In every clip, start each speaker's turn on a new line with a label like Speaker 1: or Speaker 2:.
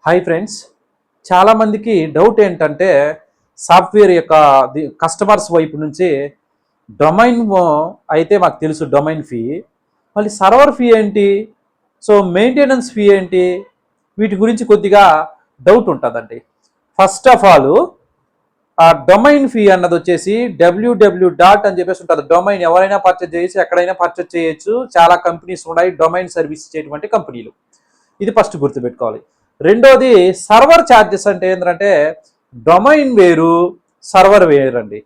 Speaker 1: Hi friends, చాలామందికి doubt ఏంటంటే software యొక్క కస్టమర్స్ వైపు నుంచి డొమైన్ అయితే మాకు తెలుసు డొమైన్ ఫీ, మళ్ళీ సర్వర్ ఫీ ఏంటి, సో మెయింటెనెన్స్ ఫీ ఏంటి, వీటి గురించి కొద్దిగా డౌట్ ఉంటుందండి. ఫస్ట్ ఆఫ్ ఆల్ ఆ డొమైన్ ఫీ అన్నది వచ్చేసి డబ్ల్యూడబ్ల్యూ డాట్ అని చెప్పేసి ఉంటుంది. డొమైన్ ఎవరైనా పర్చేజ్ చేయొచ్చు, ఎక్కడైనా పర్చేజ్ చేయొచ్చు. చాలా కంపెనీస్ ఉన్నాయి డొమైన్ సర్వీస్ ఇచ్చేటువంటి కంపెనీలు. ఇది ఫస్ట్ గుర్తుపెట్టుకోవాలి. రెండోది సర్వర్ ఛార్జెస్ అంటే ఏంటంటే డొమైన్ వేరు, సర్వర్ వేరండి.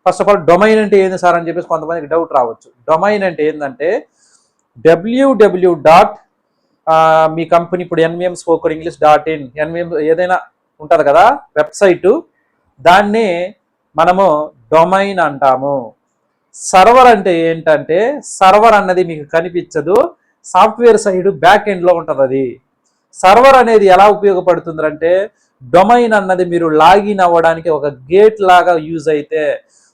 Speaker 1: ఫస్ట్ ఆఫ్ ఆల్ డొమైన్ అంటే ఏంది సార్ అని చెప్పేసి కొంతమందికి డౌట్ రావచ్చు. డొమైన్ అంటే ఏంటంటే డబ్ల్యూడబ్ల్యూ డాట్ మీ కంపెనీ ఇప్పుడు NVM spoken English .in NVM ఏదైనా ఉంటుంది కదా వెబ్సైటు, దాన్ని మనము డొమైన్ అంటాము. సర్వర్ అంటే ఏంటంటే సర్వర్ అన్నది మీకు కనిపించదు, సాఫ్ట్వేర్ సైడ్ బ్యాక్ ఎండ్లో ఉంటుంది. అది సర్వర్ అనేది ఎలా ఉపయోగపడుతుందంటే డొమైన్ అన్నది మీరు లాగిన్ అవ్వడానికి ఒక గేట్ లాగా యూజ్ అయితే,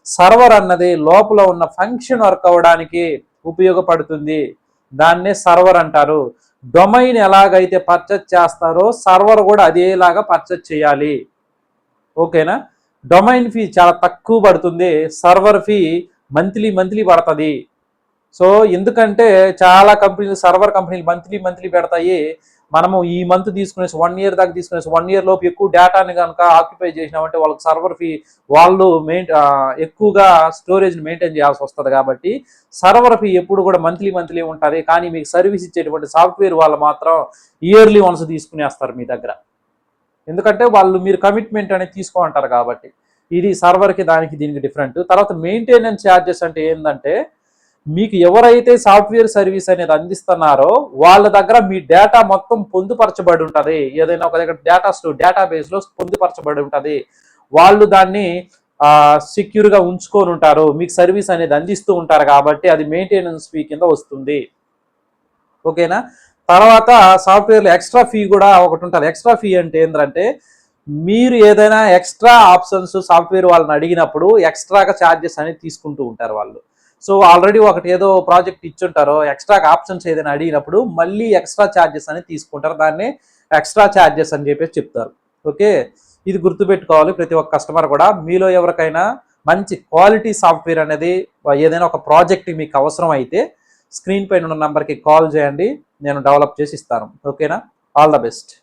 Speaker 1: సర్వర్ అన్నది లోపల ఉన్న ఫంక్షన్ వర్క్ అవ్వడానికి ఉపయోగపడుతుంది. దాన్నే సర్వర్ అంటారు. డొమైన్ ఎలాగైతే పర్చేజ్ చేస్తారో సర్వర్ కూడా అదేలాగా పర్చేజ్ చేయాలి. ఓకేనా? డొమైన్ ఫీ చాలా తక్కువ పడుతుంది, సర్వర్ ఫీ మంత్లీ పడుతుంది. సో ఎందుకంటే చాలా కంపెనీలు సర్వర్ కంపెనీలు మంత్లీ పెడతాయి. మనము ఈ మంత్ తీసుకునేసి 1 year దాకా తీసుకునేసి 1 year లోపు ఎక్కువ డేటాని కనుక ఆక్యుపై చేసినామంటే వాళ్ళకి సర్వర్ ఫీ, వాళ్ళు ఎక్కువగా స్టోరేజ్ని మెయింటైన్ చేయాల్సి వస్తుంది. కాబట్టి సర్వర్ ఫీ ఎప్పుడు కూడా మంత్లీ ఉంటుంది. కానీ మీకు సర్వీస్ ఇచ్చేటువంటి సాఫ్ట్వేర్ వాళ్ళు మాత్రం ఇయర్లీ వన్స్ తీసుకునేస్తారు మీ దగ్గర. ఎందుకంటే వాళ్ళు మీరు కమిట్మెంట్ అనేది తీసుకోమంటారు కాబట్టి. ఇది సర్వర్కి దానికి దీనికి డిఫరెంట్. తర్వాత మెయింటెనెన్స్ ఛార్జెస్ అంటే ఏంటంటే మీకు ఎవరైతే సాఫ్ట్వేర్ సర్వీస్ అనేది అందిస్తున్నారో వాళ్ళ దగ్గర మీ డేటా మొత్తం పొందుపరచబడి ఉంటుంది. ఏదైనా ఒక దగ్గర డేటాబేస్లో పొందుపరచబడి ఉంటుంది. వాళ్ళు దాన్ని సెక్యూర్గా ఉంచుకొని ఉంటారు, మీకు సర్వీస్ అనేది అందిస్తూ ఉంటారు. కాబట్టి అది మెయింటెనెన్స్ ఫీ కింద వస్తుంది. ఓకేనా? తర్వాత సాఫ్ట్వేర్లో ఎక్స్ట్రా ఫీ కూడా ఒకటి ఉంటుంది. ఎక్స్ట్రా ఫీ అంటే ఏంటంటే మీరు ఏదైనా ఎక్స్ట్రా ఆప్షన్స్ సాఫ్ట్వేర్ వాళ్ళని అడిగినప్పుడు ఎక్స్ట్రాగా ఛార్జెస్ అనేది తీసుకుంటూ ఉంటారు వాళ్ళు. సో ఆల్రెడీ ఒకటి ఏదో ప్రాజెక్ట్ ఇచ్చుంటారో ఎక్స్ట్రాగా ఆప్షన్స్ ఏదైనా అడిగినప్పుడు మళ్ళీ ఎక్స్ట్రా ఛార్జెస్ అనేది తీసుకుంటారు. దాన్ని ఎక్స్ట్రా ఛార్జెస్ అని చెప్పేసి చెప్తారు. ఓకే, ఇది గుర్తుపెట్టుకోవాలి ప్రతి ఒక్క కస్టమర్ కూడా. మీలో ఎవరికైనా మంచి క్వాలిటీ సాఫ్ట్వేర్ అనేది ఏదైనా ఒక ప్రాజెక్ట్ మీకు అవసరం అయితే స్క్రీన్ పైన ఉన్న నెంబర్కి కాల్ చేయండి, నేను డెవలప్ చేసి ఇస్తాను. ఓకేనా? All the best.